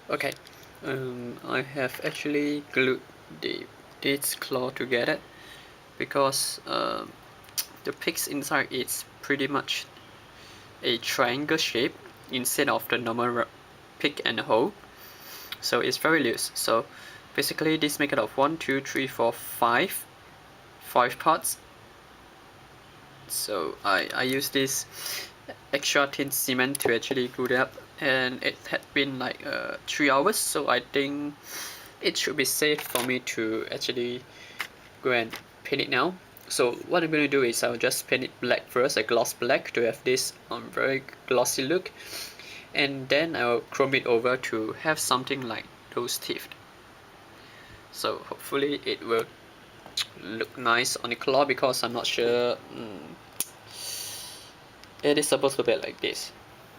Okay, I have actually glued this claw together because the peaks inside is pretty much a triangle shape instead of the normal pick and hole, so it's very loose. So basically this make it of 1, 2, 3, 4, 5 parts. So I use this extra thin cement to actually glue it up, and it had been like 3 hours, so I think it should be safe for me to actually go and paint it now. So what I'm going to do is I'll just paint it black first, a gloss black, to have this very glossy look, and then I'll chrome it over to have something like those teeth. So hopefully it will look nice on the claw, because I'm not sure it is supposed to be like this.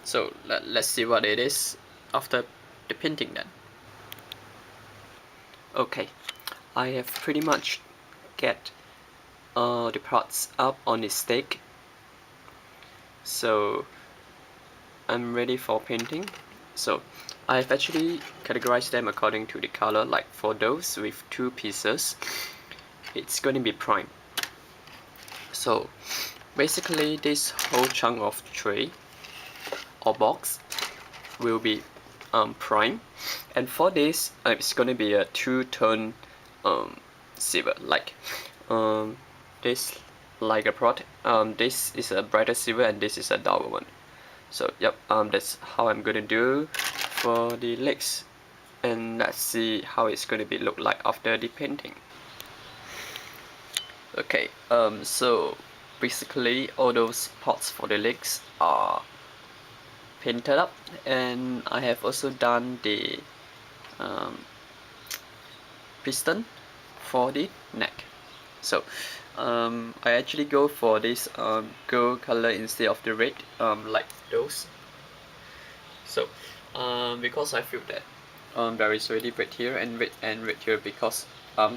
So let's see what it is after the painting then. Okay, I have pretty much get the parts up on the stake, so I'm ready for painting. So I've actually categorized them according to the color. Like for those with 2 pieces, it's going to be prime. So basically this whole chunk of tray or box will be prime, and for this it's going to be a 2-tone silver, like this like a prot. This is a brighter silver and this is a duller one. So yep, that's how I'm gonna do for the legs, and let's see how it's gonna be look like after the painting. Okay, so basically all those parts for the legs are painted up, and I have also done the piston for the neck. So I actually go for this gold color instead of the red, like those. So because I feel that there is already red here and red here, because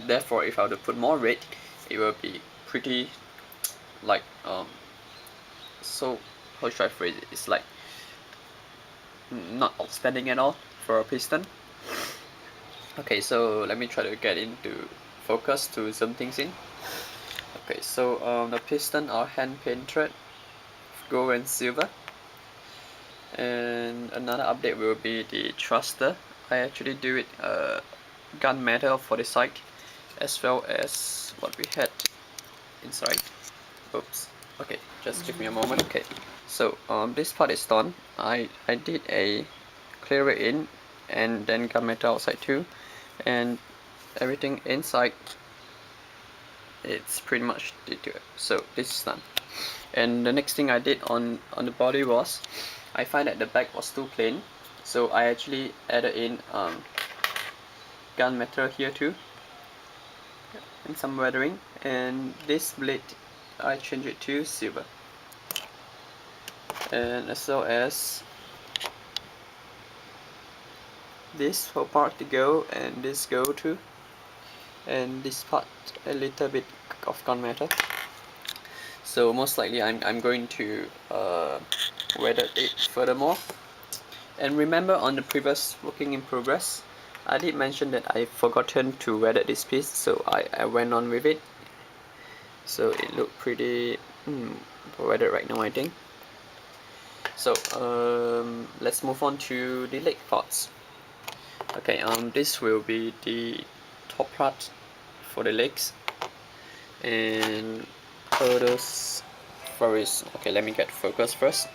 therefore if I were to put more red, it will be pretty like so, how should I phrase it? It's like not outstanding at all for a piston. Okay, so let me try to get into focus to zoom things in. Okay, so the piston are hand painted gold and silver, and another update will be the thruster. I actually do it gunmetal for the side, as well as what we had inside. Oops. Okay, just give me a moment. Okay, so this part is done. I did a clear it in and then gunmetal outside too, and everything inside it's pretty much did to it. So this is done. And the next thing I did on the body was, I find that the back was too plain, so I actually added in gunmetal here too, and some weathering, and this blade I changed it to silver, and as well as this whole part to go, and this go too, and this part a little bit of gunmetal. So most likely I'm going to weather it furthermore. And remember, on the previous working in progress, I did mention that I forgotten to weather this piece, so I went on with it. So it looked pretty weathered right now, I think. So let's move on to the leg parts. Okay, this will be the top part for the legs, and all those furries. Okay, let me get focus first.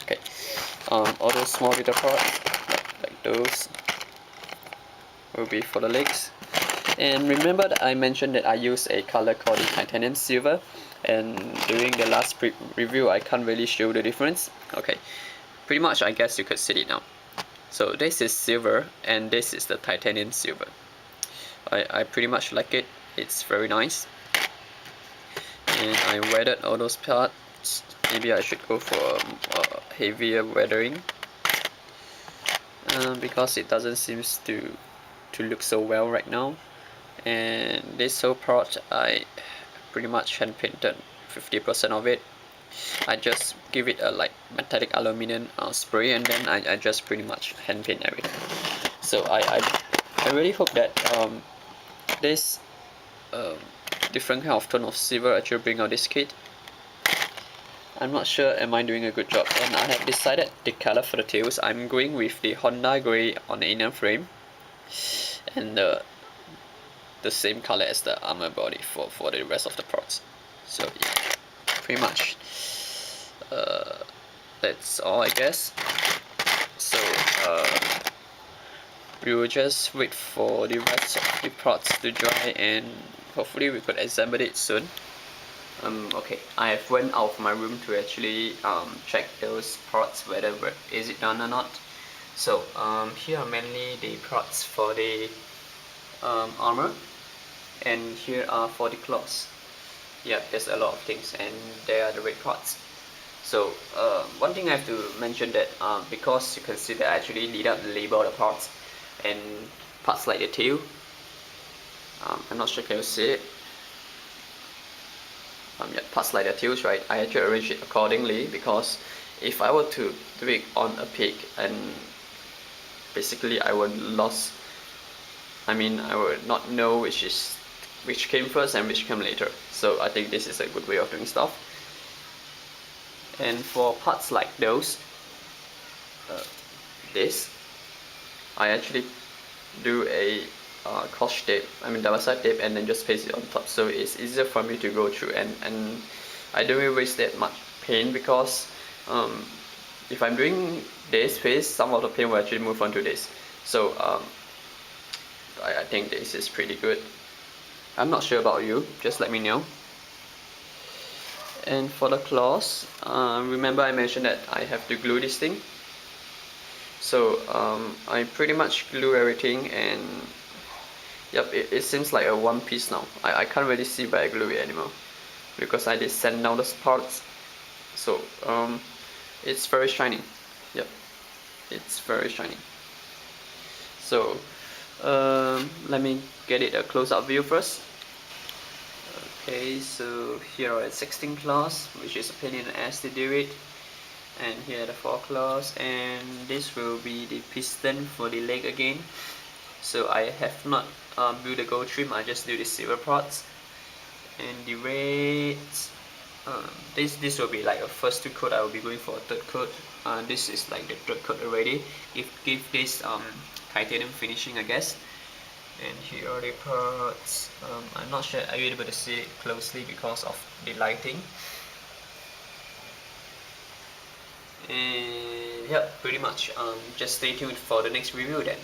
Okay, all those small little parts, like those, will be for the legs. And remember that I mentioned that I use a color called the titanium silver, and during the last review I can't really show the difference. Okay, pretty much I guess you could see it now. So this is silver and this is the titanium silver. I pretty much like it, it's very nice. And I weathered all those parts parts. Maybe I should go for heavier weathering, because it doesn't seem to look so well right now. And this whole part I pretty much hand painted 50% of it. I just give it a like metallic aluminum spray, and then I just pretty much hand paint everything. So I really hope that this different kind of tone of silver actually bring out this kit. I'm not sure am I doing a good job, and I have decided the color for the tails. I'm going with the Honda Grey on the inner frame, and the same color as the armor body for the rest of the parts. So yeah, pretty much that's all, I guess. So we will just wait for the rest of the parts to dry, and hopefully we could assemble it soon. Okay, I have went out of my room to actually check those parts whether is it done or not. So here are mainly the parts for the armor, and here are for the claws. Yeah, there's a lot of things, and there are the red parts. So one thing I have to mention that because you can see that I actually lead up the label of the parts, and parts like the tail, I'm not sure if you can see it. Yeah, parts like the tails, right? I actually arrange it accordingly, because if I were to do it on a pig, and basically I would lose. I mean, I would not know which came first and which came later. So I think this is a good way of doing stuff. And for parts like those, this, I actually do a scotch tape, double side tape, and then just paste it on top, so it's easier for me to go through, and I don't really waste that much paint, because if I'm doing this phase, some of the paint will actually move on to this. So I think this is pretty good. I'm not sure about you, just let me know. And for the claws, remember I mentioned that I have to glue this thing. So I pretty much glue everything, and yep, it seems like a one piece now. I can't really see where I glue it anymore, because I did sand down those parts. So it's very shiny. Yep, it's very shiny. So let me get it a close-up view first. Okay, so here are 16 claws, which is a pain in the ass to do it. And here are the 4 claws, and this will be the piston for the leg again. So I have not built the gold trim, I just do the silver parts. And the red, this will be like a first 2 coat. I will be going for a 3rd coat. This is like the 3rd coat already. Give this titanium finishing, I guess. And here are the parts. I'm not sure are you able to see it closely because of the lighting. And yeah, pretty much just stay tuned for the next review then.